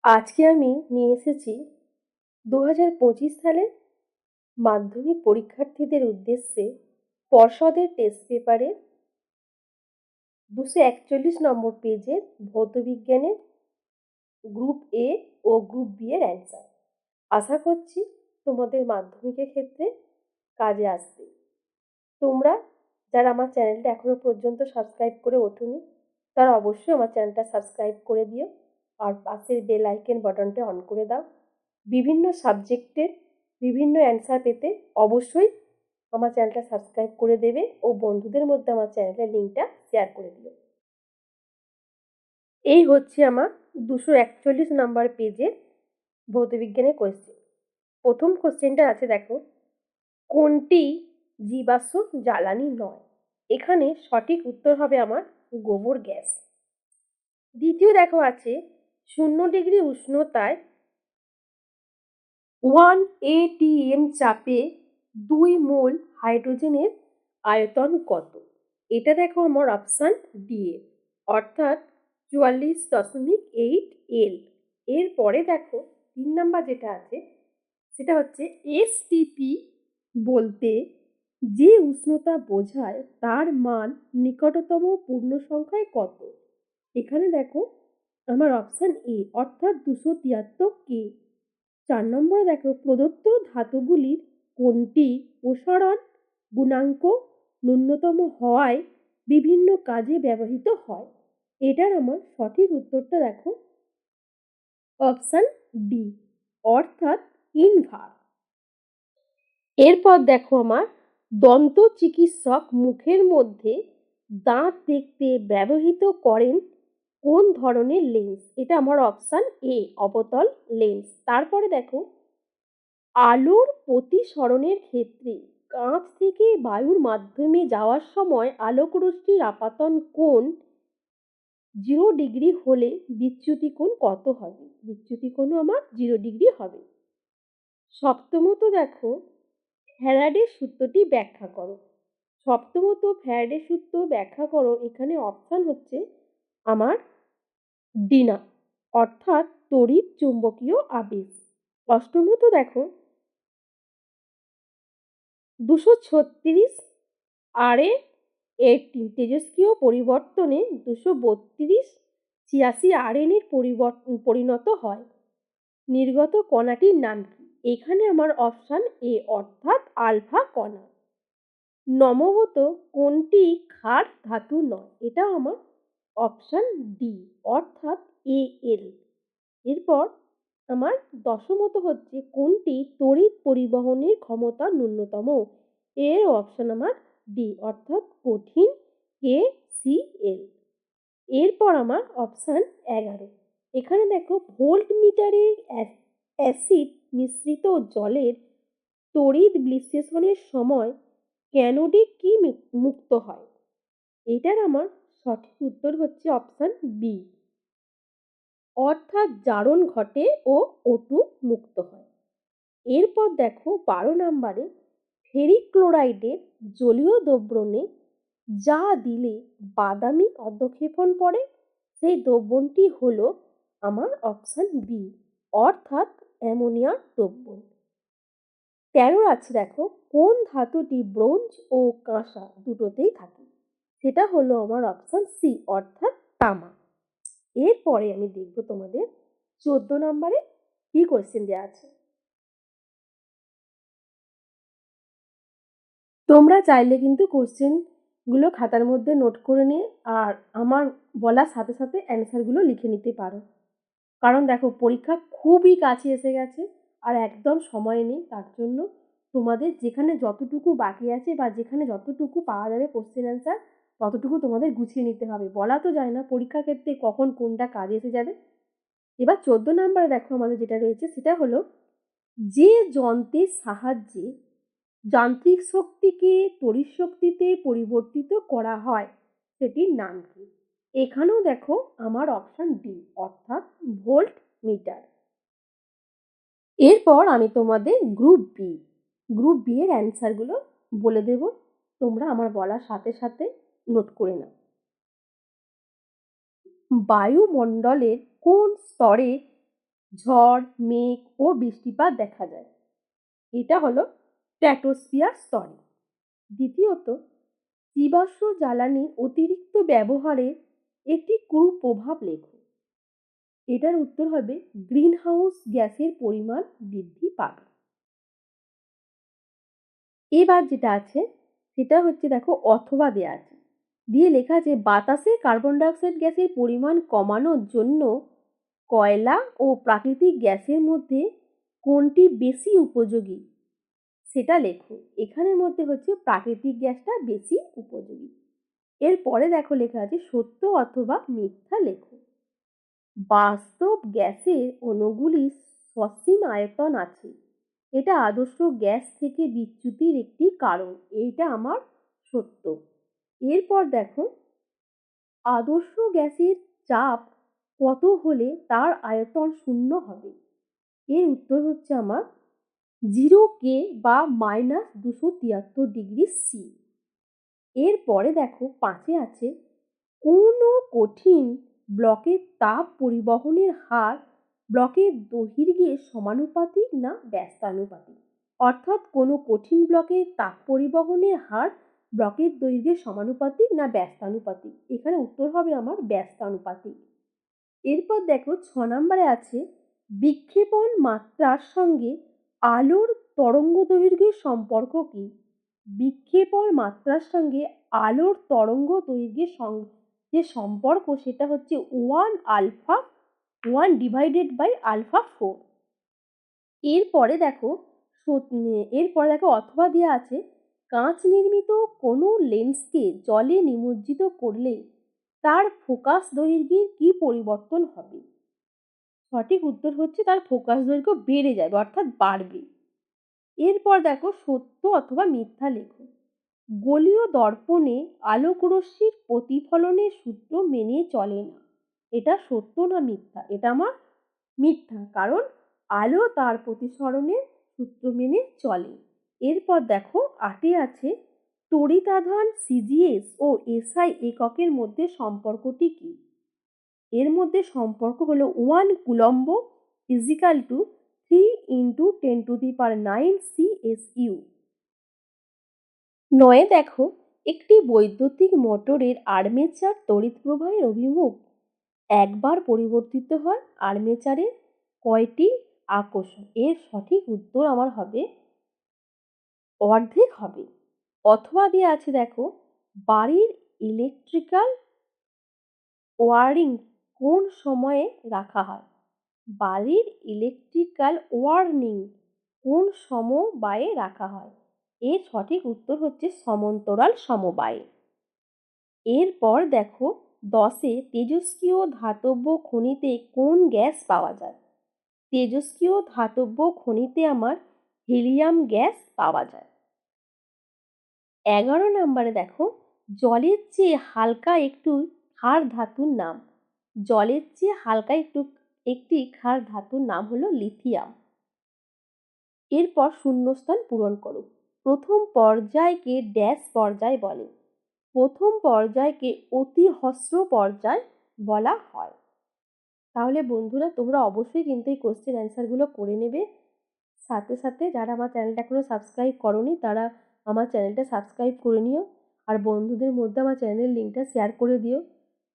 আজকে আমি নিয়ে এসেছি 2025 সালের মাধ্যমিক পরীক্ষার্থীদের উদ্দেশ্যে পর্ষদের টেস্ট পেপারের 241 নম্বর পেজের ভৌতবিজ্ঞানের গ্রুপ এ ও গ্রুপ বি এর অ্যান্সার। আশা করছি তোমাদের মাধ্যমিকের ক্ষেত্রে কাজে আসবে। তোমরা যারা আমার চ্যানেলটা এখনো পর্যন্ত সাবস্ক্রাইব করে ওঠোনি তারা অবশ্যই আমার চ্যানেলটা সাবস্ক্রাইব করে দিও আর পাশের বেল আইকন বাটনটা অন করে দাও। বিভিন্ন সাবজেক্টের বিভিন্ন অ্যান্সার পেতে অবশ্যই আমার চ্যানেলটা সাবস্ক্রাইব করে দেবে ও বন্ধুদের মধ্যে আমার চ্যানেলের লিঙ্কটা শেয়ার করে দিও। এই হচ্ছে আমার 241 নাম্বার পেজের ভৌতবিজ্ঞানের কোয়েশ্চেন। প্রথম কোশ্চেনটা আছে, দেখো, কোনটি জীবাশ্ম জ্বালানি নয়? এখানে সঠিক উত্তর হবে আমার গোবর গ্যাস। দ্বিতীয় দেখো আছে 0 ডিগ্রি উষ্ণতায় 1 atm চাপে 2 মোল হাইড্রোজেনের আয়তন কত? এটা দেখো আমার অপশান ডি এ, অর্থাৎ 44.8 এল। এরপরে দেখো 3 নাম্বার যেটা আছে সেটা হচ্ছে এসটিপি বলতে যে উষ্ণতা বোঝায় তার মান নিকটতম পূর্ণ সংখ্যায় কত? এখানে দেখো আমার অপশান এ, অর্থাৎ 273 কে। 4 নম্বরে দেখো প্রদত্ত ধাতুগুলির কোনটি প্রসারণ গুণাঙ্ক ন্যূনতম হওয়ায় বিভিন্ন কাজে ব্যবহৃত হয়? এটার আমার সঠিক উত্তরটা দেখো অপশান ডি, অর্থাৎ ইনভার। এরপর দেখো আমার দন্ত চিকিৎসক মুখের মধ্যে দাঁত দেখতে ব্যবহৃত করেন কোন ধরনের লেন্স? এটা আমার অপশান এ, অবতল লেন্স। তারপরে দেখো আলোর প্রতিসরণের ক্ষেত্রে কাঁচ থেকে বায়ুর মাধ্যমে যাওয়ার সময় আলোক রশ্মির আপাতন কোণ 0 ডিগ্রি হলে বিচ্যুতি কোণ কত হবে? বিচ্যুতি কোণও আমার 0 ডিগ্রি হবে। সপ্তমত দেখো ফ্যারাডের সূত্রটি ব্যাখ্যা করো। সপ্তমত ফ্যারাডের সূত্র ব্যাখ্যা করো, এখানে অপশান হচ্ছে আমার ডিনা, অর্থাৎ তড়িৎ চুম্বকীয় আবেশ। অষ্টমত দেখো 236 আর এর তেজস্ক্রিয় পরিবর্তনে 232 RN এর পরিণত হয়। নির্গত কণাটির নাম কি? এখানে আমার অপশান এ, অর্থাৎ আলফা কণা। নবমত কোনটি ক্ষার ধাতু নয়? এটা আমার অপশান ডি, অর্থাৎ এ এল। এরপর আমার দশমত হচ্ছে কোনটি তড়িৎ পরিবহনের ক্ষমতা ন্যূনতম? এর অপশান আমার ডি, অর্থাৎ কঠিন কে সি এল। এরপর আমার অপশান 11, এখানে দেখো ভোল্ট মিটারে অ্যাসিড মিশ্রিত জলের তড়িৎ বিশ্লেষণের সময় ক্যানোডিক কি মুক্ত হয়? এটার আমার সঠিক উত্তর হচ্ছে অপশান বি, অর্থাৎ জারণ ঘটে ও O2 মুক্ত হয়। এরপর দেখো 12 নম্বরে ফেরিক ক্লোরাইডের জলীয় দ্রবণে যা দিলে বাদামি অধঃক্ষেপণ পড়ে সেই দ্রবণটি হলো আমার অপশান বি, অর্থাৎ অ্যামোনিয়া দ্রবণ। 13 আছে দেখো কোন ধাতুটি ব্রোঞ্জ ও কাঁসা দুটোতেই থাকে? সেটা হলো আমার অপশান সি, অর্থাৎ তামা। এরপরে আমি দেখব তোমাদের 14 নম্বরে কি কোয়েশ্চেন দেওয়া আছে। তোমরা চাইলে কিন্তু কোশ্চেনগুলো খাতার মধ্যে নোট করে নিয়ে আর আমার বলার সাথে সাথে অ্যান্সারগুলো লিখে নিতে পারো, কারণ দেখো পরীক্ষা খুবই কাছে এসে গেছে আর একদম সময় নেই। তার জন্য তোমাদের যেখানে যতটুকু বাকি আছে বা যেখানে যতটুকু পাওয়া যাবে কোশ্চেন অ্যান্সার ততটুকু তোমাদের গুছিয়ে নিতে হবে। বলা তো যায় না পরীক্ষার ক্ষেত্রে কখন কোনটা কাজে এসে যাবে। এবার 14 নম্বরে দেখো আমাদের যেটা রয়েছে সেটা হলো যে যন্ত্রের সাহায্যে যান্ত্রিক শক্তিকে তড়িৎ শক্তিতে পরিবর্তিত করা হয় সেটির নাম কি? এখানেও দেখো আমার অপশান ডি, অর্থাৎ ভোল্ট মিটার। এরপর আমি তোমাদের গ্রুপ বি এর অ্যান্সারগুলো বলে দেব, তোমরা আমার বলার সাথে সাথে নোট করে নাও। বায়ুমণ্ডলের কোন স্তরে ঝড়, মেঘ ও বৃষ্টিপাত দেখা যায়। এটা হলো স্ট্র্যাটোস্ফিয়ার স্তরে। দ্বিতীয়ত, জীবাশ্ম জ্বালানি অতিরিক্ত ব্যবহারের একটি কুপ্রভাব লেখো। এটার উত্তর হবে গ্রিনহাউস গ্যাসের পরিমাণ বৃদ্ধি পাবে। এবার যেটা আছে সেটা হচ্ছে দেখো অথবা দেয়া আছে, দিয়ে লেখা আছে বাতাসে কার্বন ডাইঅক্সাইড গ্যাসের পরিমাণ কমানোর জন্য কয়লা ও প্রাকৃতিক গ্যাসের মধ্যে কোনটি বেশি উপযোগী সেটা লেখো। এখানের মধ্যে হচ্ছে প্রাকৃতিক গ্যাসটা বেশি উপযোগী। এরপরে দেখো লেখা আছে সত্য অথবা মিথ্যা লেখো। বাস্তব গ্যাসের অণুগুলির সসীম আয়তন আছে, এটা আদর্শ গ্যাস থেকে বিচ্যুতির একটি কারণ, এইটা আমার সত্য। এরপর দেখো আদর্শ গ্যাসের চাপ কত হলে তার আয়তন শূন্য হবে, এর উত্তর হচ্ছে আমার 0K বা -273°C। এরপরে দেখো 5-এ আছে কোনো কঠিন ব্লকের তাপ পরিবহনের হার ব্লকের দৈর্ঘ্যের সমানুপাতিক না ব্যস্তানুপাতিক। অর্থাৎ কোনো কঠিন ব্লকের তাপ পরিবহনের হার ব্লকের দৈর্ঘ্যের সমানুপাতিক না ব্যস্তানুপাতিক। এখানে উত্তর হবে আমার ব্যস্তানুপাতিক। এরপর দেখো 6 নম্বরে আছে বিক্ষেপণ মাত্রার সঙ্গে আলোর তরঙ্গ দৈর্ঘ্যের সম্পর্ক কি? বিক্ষেপণ মাত্রার সঙ্গে আলোর তরঙ্গ দৈর্ঘ্যের যে সম্পর্ক সেটা হচ্ছে 1α1/α4। এরপরে দেখো অথবা দেওয়া আছে কাঁচ নির্মিত কোনো লেন্সকে জলে নিমজ্জিত করলে তার ফোকাস দৈর্ঘ্যের কি পরিবর্তন হবে? সঠিক উত্তর হচ্ছে তার ফোকাস দৈর্ঘ্য বেড়ে যাবে, অর্থাৎ বাড়বে। এরপর দেখো সত্য অথবা মিথ্যা লেখো। গোলীয় দর্পণে আলোকরশ্মির প্রতিফলনের সূত্র মেনে চলে না, এটা সত্য না মিথ্যা? এটা আমার মিথ্যা, কারণ আলো তার প্রতিসরণের সূত্র মেনে চলে। এরপর দেখো 8-এ আছে তড়িতাধান সিজিএস ও এসআই এককের মধ্যে সম্পর্কটি কি? এর মধ্যে সম্পর্ক হলো 1 কুলম্ব ইজিক্যাল টু 3 × 10⁹ CSU। 9-এ দেখো একটি বৈদ্যুতিক মোটরের আর্মেচার তড়িৎ প্রবাহের অভিমুখ একবার পরিবর্তিত হয় আর্মেচারের কয়টি আকর্ষণ? এর সঠিক উত্তর আমার হবে অর্ধেক হবে। অথবা দেওয়া আছে দেখো বাড়ির ইলেকট্রিক্যাল ওয়ারিং কোন সময়ে রাখা হয়? বাড়ির ইলেকট্রিক্যাল ওয়ার্নিং কোন সমবায়ে রাখা হয়? এর সঠিক উত্তর হচ্ছে সমান্তরাল সমবায়ে। এরপর দেখো 10-এ তেজস্ক্রিয় ধাতব খনিতে কোন গ্যাস পাওয়া যায়? তেজস্ক্রিয় ধাতব খনিতে আমার হিলিয়াম গ্যাস পাওয়া যায়। 11 নম্বরে দেখো জলের চেয়ে হালকা একটু ক্ষার ধাতুর নাম। জলের চেয়ে হালকা একটি ক্ষার ধাতুর নাম হলো লিথিয়াম। এরপর শূন্যস্থান পূরণ করো। প্রথম পর্যায়কে ড্যাশ পর্যায় বলে? প্রথম পর্যায়কে অতিহ্রস্ব পর্যায় বলা হয়। তাহলে বন্ধুরা তোমরা অবশ্যই কিন্তু এই কোশ্চেন অ্যান্সারগুলো করে নেবে। সাথে সাথে যারা আমার চ্যানেলটা এখনো সাবস্ক্রাইব করোনি তারা আমার চ্যানেলটা সাবস্ক্রাইব করে নিও, আর বন্ধুদের মধ্যে আমার চ্যানেলের লিঙ্কটা শেয়ার করে দিও।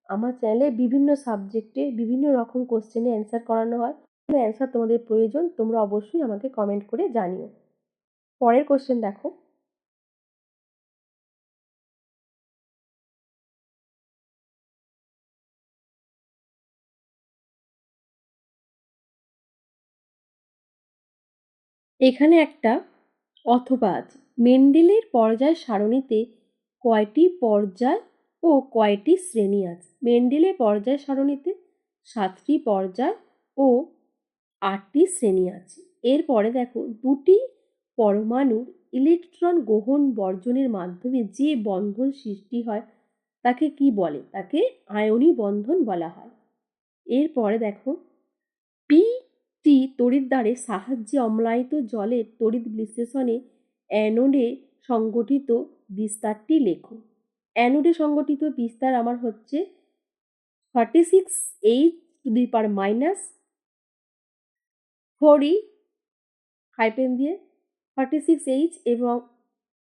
আমার চ্যানেলে বিভিন্ন সাবজেক্টে বিভিন্ন রকম কোশ্চেনে অ্যান্সার করানো হয়। কোনো অ্যান্সার তোমাদের প্রয়োজন তোমরা অবশ্যই আমাকে কমেন্ট করে জানিও। পরের কোশ্চেন দেখো, এখানে একটা অথবা আছে। মেন্ডেলের পর্যায় সারণীতে কয়টি পর্যায় ও কয়টি শ্রেণী আছে? মেন্ডেলের পর্যায় সারণীতে 7টি পর্যায় ও 8টি শ্রেণী আছে। এরপরে দেখো দুটি পরমাণুর ইলেকট্রন গ্রহণ বর্জনের মাধ্যমে যে বন্ধন সৃষ্টি হয় তাকে কি বলে? তাকে আয়নি বন্ধন বলা হয়। এরপরে দেখো পিটি তড়িৎদ্বারের সাহায্যে অম্লায়িত জলের তড়িৎ বিশ্লেষণে অ্যানোডে সংগঠিত বিস্তারটি লেখো। অ্যানোডে সংগঠিত বিস্তার আমার হচ্ছে 36H⁻ 4E হাইপেন দিয়ে 46H এবং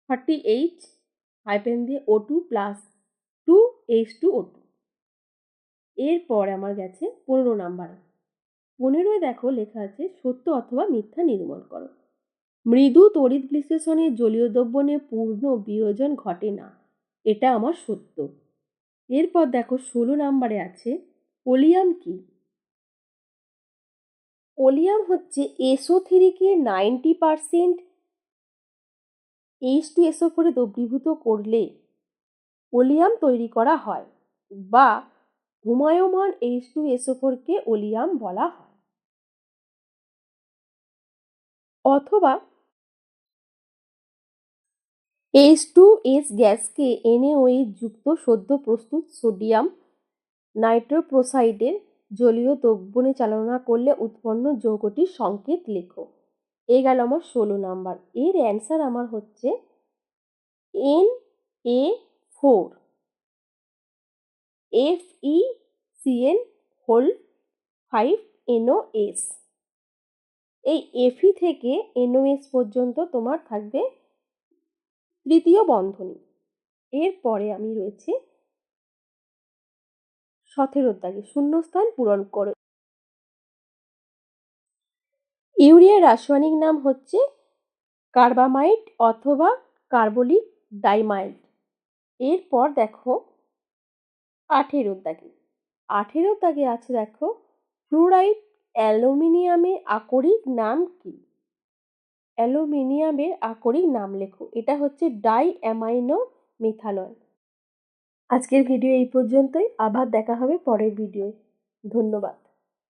40H হাইপেন দিয়ে O2 প্লাস 2H2O2। এরপর আমার গেছে 15 নাম্বারে। 15 দেখো লেখা আছে সত্য অথবা মিথ্যা নির্মূল করো। মৃদু তড়িৎ বিশ্লেষণে জলীয় দ্রবণে পূর্ণ বিয়োজন ঘটে না, এটা আমার সত্য। এরপর দেখো 16 নাম্বারে আছে ওলিয়াম কি? ওলিয়াম হচ্ছে SO3 কে 90% H2SO4 এ দ্রবীভূত করলে ওলিয়াম তৈরি করা হয়, বা ঘূর্ণায়মান H2SO4 কে ওলিয়াম বলা হয়। অথবা H2S গ্যাসকে NaOH যুক্ত সদ্য প্রস্তুত সোডিয়াম নাইট্রোপ্রোসাইডের জলীয় দ্রবণে চালনা করলে উৎপন্ন যৌগটির সংকেত লেখো। এই গেল আমার 16 নাম্বার। এর অ্যান্সার আমার হচ্ছে Na4 FeCN5NOS। এই Fe থেকে NOS পর্যন্ত তোমার থাকবে তৃতীয় বন্ধনী। এরপরে আমি রয়েছে 17 দাগে শূন্যস্থান পূরণ করে। ইউরিয়ার রাসায়নিক নাম হচ্ছে কার্বামাইড অথবা কার্বলিক ডাইমাইড। এরপর দেখো 18 দাগে। 18 দাগে আছে দেখো ফ্লুরাইড অ্যালুমিনিয়ামের আকরিক নাম কি? অ্যালুমিনিয়ামের আকরিক নাম লেখো। এটা হচ্ছে ডাই অ্যামাইনো মিথানল। আজকের ভিডিও এই পর্যন্তই, আবার দেখা হবে পরের ভিডিওয়। ধন্যবাদ।